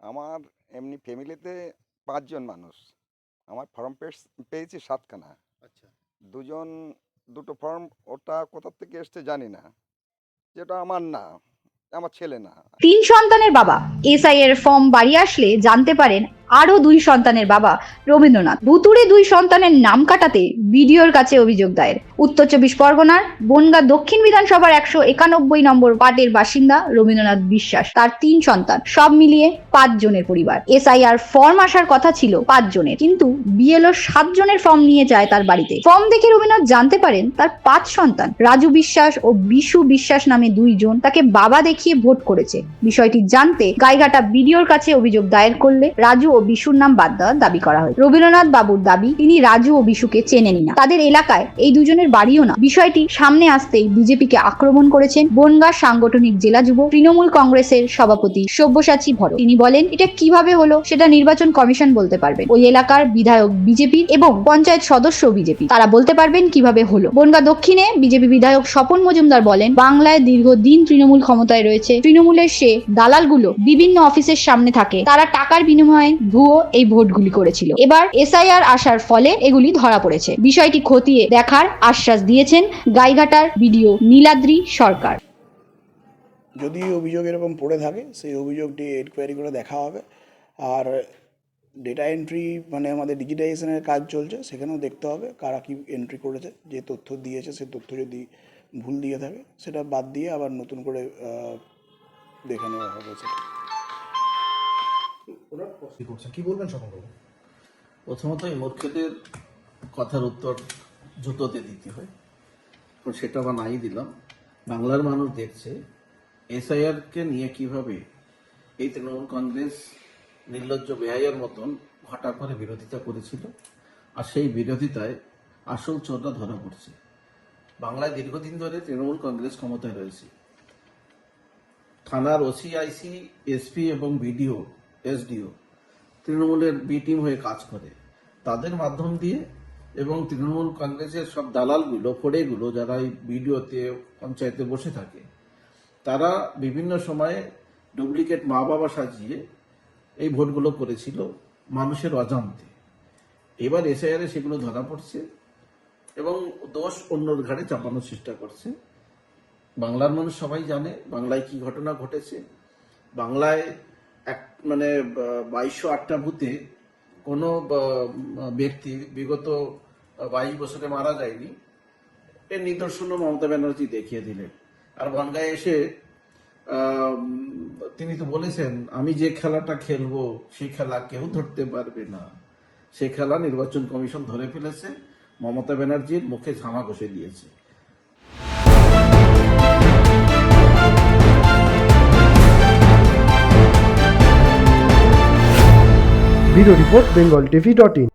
আমার এমনি ফ্যামিলিতে ৫ জন মানুষ। আমার ফর্ম পেয়েছি ৭ খানা। আচ্ছা। ২ জন ২টো ফর্ম ওটা কোথা থেকে এসছে জানি না। যেটা আমার না, আমার ছেলে না। ৩ সন্তানের বাবা এসআই এর ফর্ম বাড়ি আসলে জানতে পারেন আরো ২ সন্তানের বাবা রবীন্দ্রনাথ ভুতুড়ে ২ সন্তানের নাম কাটাতে বিডিওর কাছে অভিযোগ দায়ের। উত্তর ২৪ পরগনার বনগাঁ দক্ষিণ বিধানসভার ১৯১ নম্বর ওয়ার্ডের বাসিন্দা রবীন্দ্রনাথ বিশ্বাস, তার ৩ সন্তান, সব মিলিয়ে ৫ জনের পরিবার। এসআইআর ফর্ম আসার কথা ছিল ৫ জনের, কিন্তু বিএলও ৭ জনের ফর্ম নিয়ে যায় তার বাড়িতে। ফর্ম দেখে রবীন্দ্রনাথ জানতে পারেন তার ৫ সন্তান রাজু বিশ্বাস ও বিশু বিশ্বাস নামে ২ জন তাকে বাবা দেখিয়ে ভোট করেছে। বিষয়টি জানতে গাইঘাটা বিডিওর কাছে অভিযোগ দায়ের করলে রাজু ও বিশুর নাম বাদ দেওয়ার দাবি করা হয়। রবীন্দ্রনাথ বাবুর দাবি, তিনি রাজু ও বিশুকে চেনেনই না, তাদের এলাকায় এই দুজনের বাড়িও না। বিষয়টি সামনে আসতেই বিজেপিকে আক্রমণ করেছেন বনগাঁ সাংগঠনিক জেলা যুব তৃণমূল কংগ্রেসের সভাপতি সব্যসাচী ভরত। তিনি বলেন, এটা কিভাবে হলো সেটা নির্বাচন কমিশন বলতে পারবেন। ওই এলাকার বিধায়ক বিজেপি এবং পঞ্চায়েত সদস্য বিজেপি, তারা বলতে পারবেন কিভাবে হলো। বনগাঁ দক্ষিণে বিজেপি বিধায়ক স্বপন মজুমদার বলেন, বাংলায় দীর্ঘদিন তৃণমূল ক্ষমতায় রয়েছে। তৃণমূলের সে দালালগুলো বিভিন্ন অফিসের সামনে থাকে, তারা টাকার বিনিময়ে ভুয়ো এই ভোটগুলি করেছিল। এবার এসআইআর আসার ফলে এগুলি ধরা পড়েছে। বিষয়টি খতিয়ে দেখার আশ্বাস দিয়েছেন গাইঘাটার বিডিও নীলাদ্রি সরকার। যদি অভিযোগ এরকম পড়ে থাকে সেই অভিযোগটি এনকোয়ারি করে দেখা হবে। আর ডেটা এন্ট্রি মানে আমাদের ডিজিটাইজেশনের কাজ চলছে, সেখানেও দেখতে হবে কারা কি এন্ট্রি করেছে। যে তথ্য দিয়েছে সেই তথ্য যদি ভুল দিয়ে থাকে সেটা বাদ দিয়ে আবার নতুন করে দেখে নেওয়া হবে। সেটা কি বলবেন সকল? প্রথমত এই মূর্খদের কথার উত্তর জুতোতে দিতে হয়, সেটা বা নাই দিলাম। বাংলার মানুষ দেখছে এসআইআরকে নিয়ে কিভাবে এই তৃণমূল কংগ্রেস নির্লজ্জ বেহাইয়ের মতন ঘটা করে বিরোধিতা করেছিল, আর সেই বিরোধিতায় আসল চোররা ধরা পড়ছে। বাংলায় দীর্ঘদিন ধরে তৃণমূল কংগ্রেস ক্ষমতায় রয়েছে। থানার ওসি, আইসি, এসপি এবং বিডিও, এসডিও তৃণমূলের বি টিম হয়ে কাজ করে। তাদের মাধ্যম দিয়ে এবং তৃণমূল কংগ্রেসের সব দালালগুলো, ফোড়েগুলো যারা এই বিডিওতে, পঞ্চায়েতে বসে থাকে, তারা বিভিন্ন সময়ে ডুপ্লিকেট মা বাবা সাজিয়ে এই ভোটগুলো করেছিল মানুষের অজান্তে। এবার এসআইআরে সেগুলো ধরা পড়ছে এবং দোষ অন্যর ঘাড়ে চাপানোর চেষ্টা করছে। বাংলার মানুষ সবাই জানে বাংলায় কি ঘটনা ঘটেছে। বাংলায় 2208টা ভূতে কোনো ব্যক্তি বিগত 22 বছরে মারা যায়নি, এর নিদর্শনও মমতা ব্যানার্জি দেখিয়ে দিলেন। আর বনগাঁয় এসে তিনি তো বলেছেন, আমি যে খেলাটা খেলবো সেই খেলা কেউ ধরতে পারবে না। সেই খেলা নির্বাচন কমিশন ধরে ফেলেছে, মমতা ব্যানার্জির মুখে ঝামা ঘষে দিয়েছে। Bureau report, bengaltv.in।